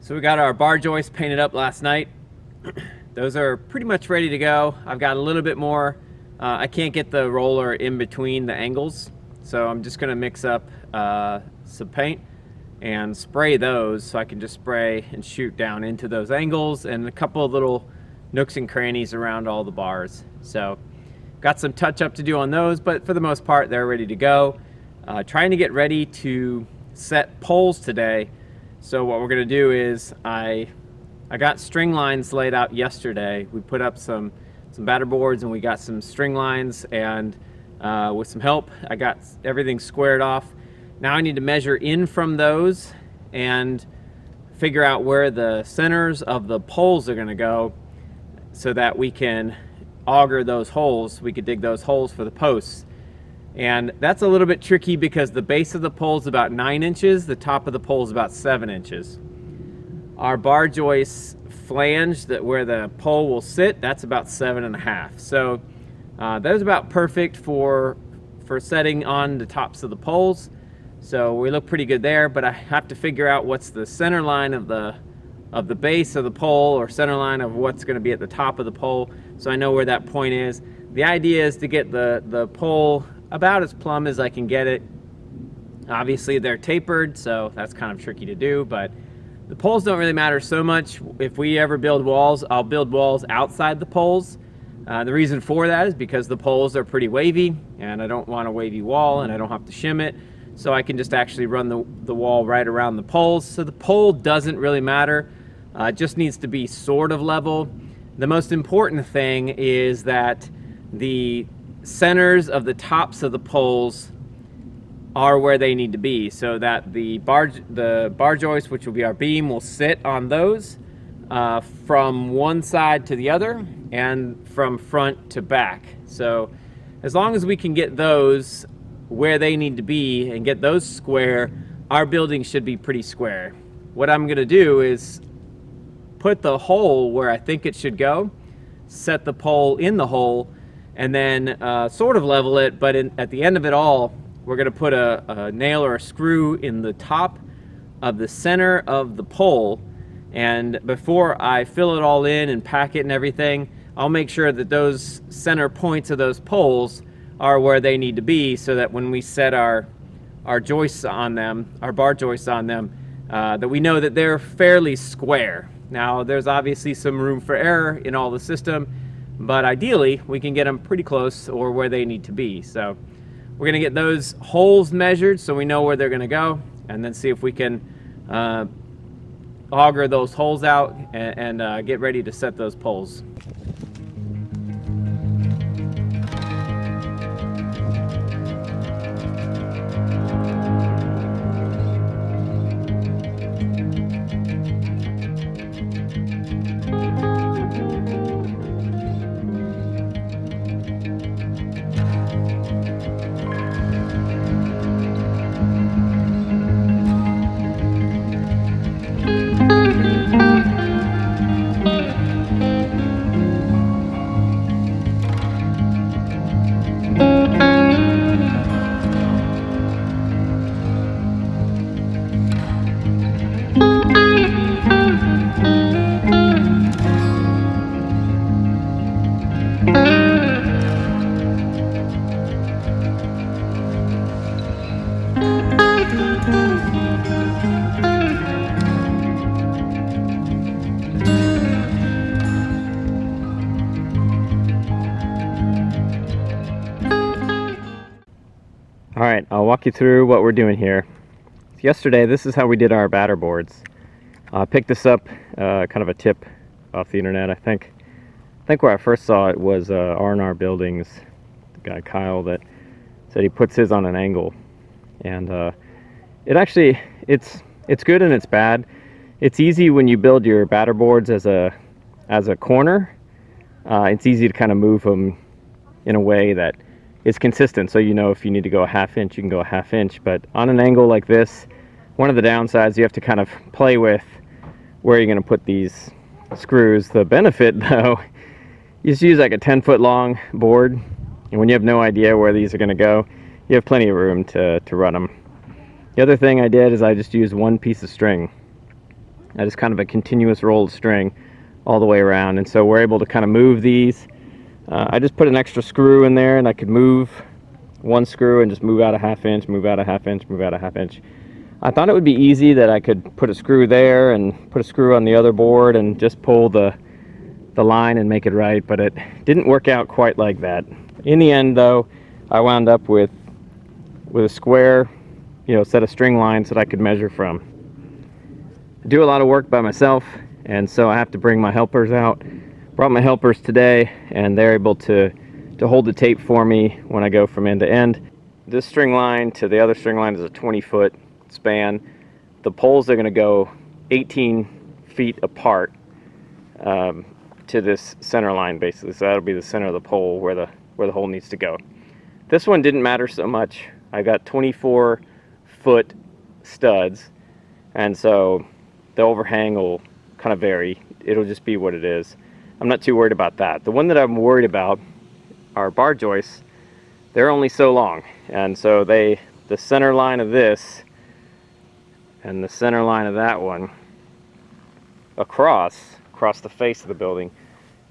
So we got our bar joists painted up last night. Those are pretty much ready to go. I've got a little bit more. I can't get the roller in between the angles, so I'm just gonna mix up some paint and spray those, so I can just spray and shoot down into those angles and a couple of little nooks and crannies around all the bars. So got some touch up to do on those, but for the most part they're ready to go. Trying to get ready to set poles today. So what we're gonna do is I got string lines laid out yesterday. We put up some batter boards and we got some string lines, and with some help I got everything squared off. Now I need to measure in from those and figure out where the centers of the poles are gonna go so that we can auger those holes. We could dig those holes for the posts. And that's a little bit tricky because the base of the pole is about 9 inches, the top of the pole is about 7 inches. Our bar joist flange, that where the pole will sit, that's about 7.5. So that is about perfect for setting on the tops of the poles. So we look pretty good there, but I have to figure out what's the center line of the base of the pole, or center line of what's going to be at the top of the pole, so I know where that point is. The idea is to get the pole about as plumb as I can get it. Obviously they're tapered, so that's kind of tricky to do, but the poles don't really matter so much. If we ever build walls, I'll build walls outside the poles. The reason for that is because the poles are pretty wavy, and I don't want a wavy wall, and I don't have to shim it, so I can just actually run the wall right around the poles. So the pole doesn't really matter. It just needs to be sort of level. The most important thing is that the centers of the tops of the poles are where they need to be, so that the bar joist, which will be our beam, will sit on those from one side to the other and from front to back. So as long as we can get those where they need to be and get those square, our building should be pretty square. What I'm gonna do is put the hole where I think it should go, set the pole in the hole, and then sort of level it, but at the end of it all, we're gonna put a nail or a screw in the top of the center of the pole. And before I fill it all in and pack it and everything, I'll make sure that those center points of those poles are where they need to be, so that when we set our joists on them, our bar joists on them, that we know that they're fairly square. Now there's obviously some room for error in all the system, but ideally we can get them pretty close or where they need to be. So we're gonna get those holes measured so we know where they're gonna go, and then see if we can auger those holes out and get ready to set those poles. All right, I'll walk you through what we're doing here. Yesterday, this is how we did our batter boards. I picked this up, kind of a tip off the internet. I think where I first saw it was R&R Buildings, the guy Kyle, that said he puts his on an angle, and it's good and it's bad. It's easy when you build your batter boards as a corner. It's easy to kind of move them in a way that is consistent, so you know if you need to go a ½ inch, you can go a ½ inch. But on an angle like this, one of the downsides, you have to kind of play with where you're going to put these screws. The benefit, though, you just use like a 10-foot long board, and when you have no idea where these are going to go, you have plenty of room to run them. The other thing I did is I just used one piece of string. That is kind of a continuous rolled string all the way around, and so we're able to kind of move these. I just put an extra screw in there, and I could move one screw and just move out a ½ inch, move out a ½ inch, move out a ½ inch. I thought it would be easy that I could put a screw there and put a screw on the other board and just pull the line and make it right, but it didn't work out quite like that. In the end, though, I wound up with a square, set of string lines that I could measure from. I do a lot of work by myself, and so I have to bring my helpers out. Brought my helpers today, and they're able to hold the tape for me when I go from end to end. This string line to the other string line is a 20-foot span. The poles are going to go 18 feet apart to this center line, basically. So that'll be the center of the pole where the hole needs to go. This one didn't matter so much. I got 24-foot studs, and so the overhang will kind of vary. It'll just be what it is. I'm not too worried about that. The one that I'm worried about are bar joists. They're only so long, and so the center line of this and the center line of that one across the face of the building,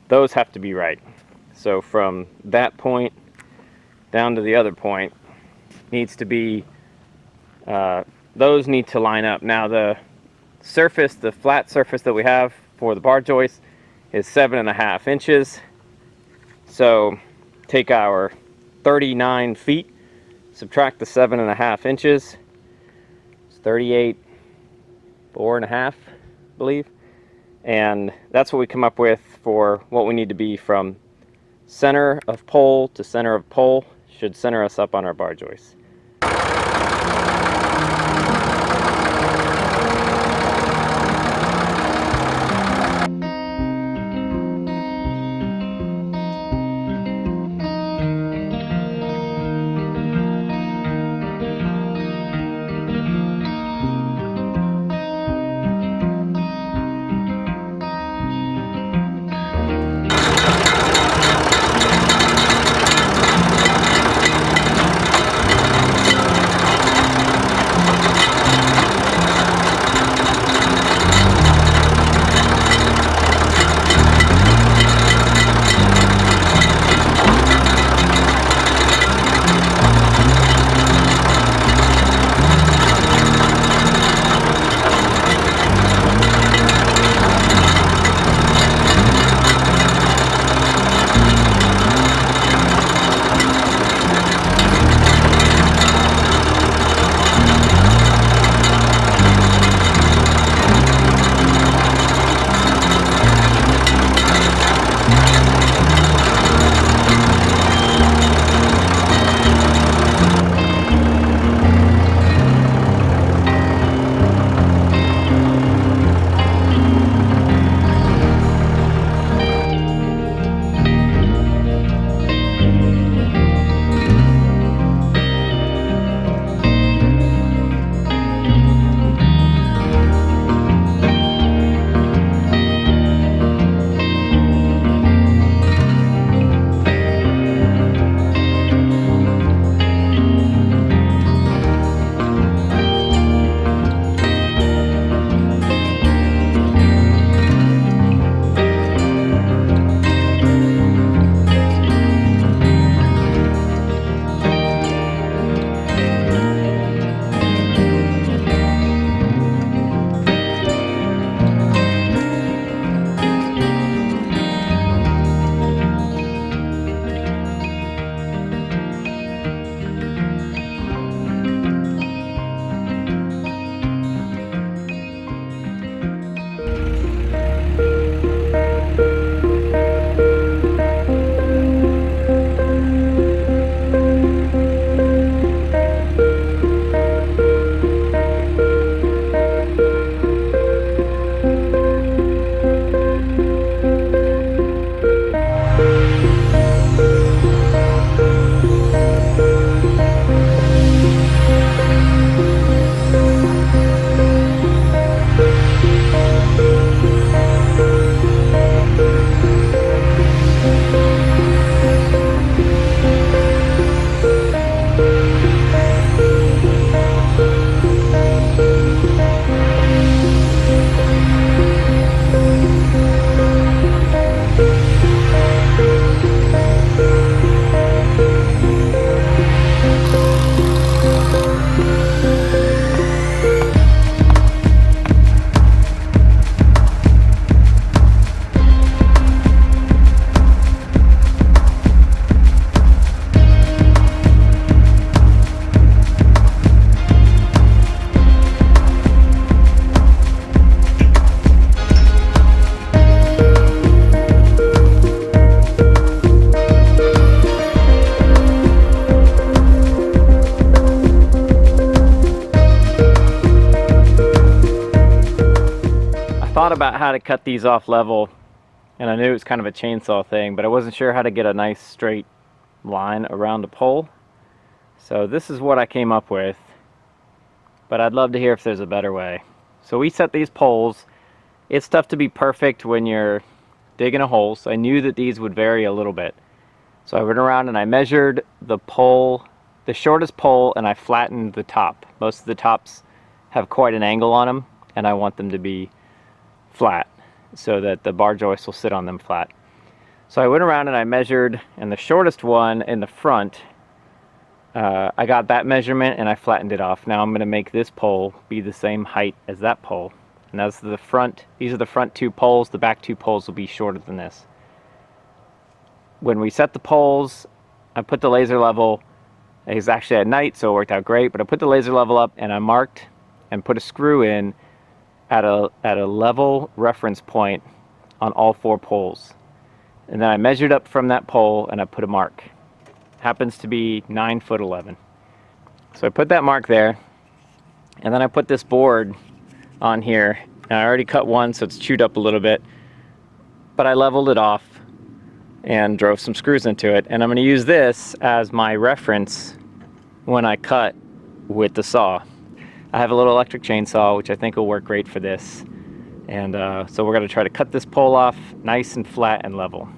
those have to be right. So from that point down to the other point needs to be, those need to line up. Now the flat surface that we have for the bar joist is 7½ inches. So take our 39 feet, subtract the 7½ inches, it's 38, 4½, I believe. And that's what we come up with for what we need to be from center of pole to center of pole. Should center us up on our bar joist. thought about how to cut these off level, and I knew it was kind of a chainsaw thing, but I wasn't sure how to get a nice straight line around the pole. So this is what I came up with, but I'd love to hear if there's a better way. So we set these poles. It's tough to be perfect when you're digging a hole, so I knew that these would vary a little bit. So I went around and I measured the pole, the shortest pole, and I flattened the top. Most of the tops have quite an angle on them, and I want them to be flat so that the bar joist will sit on them flat. So I went around and I measured, and the shortest one in the front, I got that measurement and I flattened it off. Now I'm going to make this pole be the same height as that pole. And that's the front, these are the front two poles, the back two poles will be shorter than this. When we set the poles, I put the laser level, it was actually at night so it worked out great, but I put the laser level up and I marked and put a screw in at a level reference point on all 4 poles. And then I measured up from that pole and I put a mark. Happens to be 9'11". So I put that mark there, and then I put this board on here. Now I already cut one, so it's chewed up a little bit, but I leveled it off and drove some screws into it, and I'm going to use this as my reference when I cut with the saw. I have a little electric chainsaw, which I think will work great for this, and so we're going to try to cut this pole off nice and flat and level.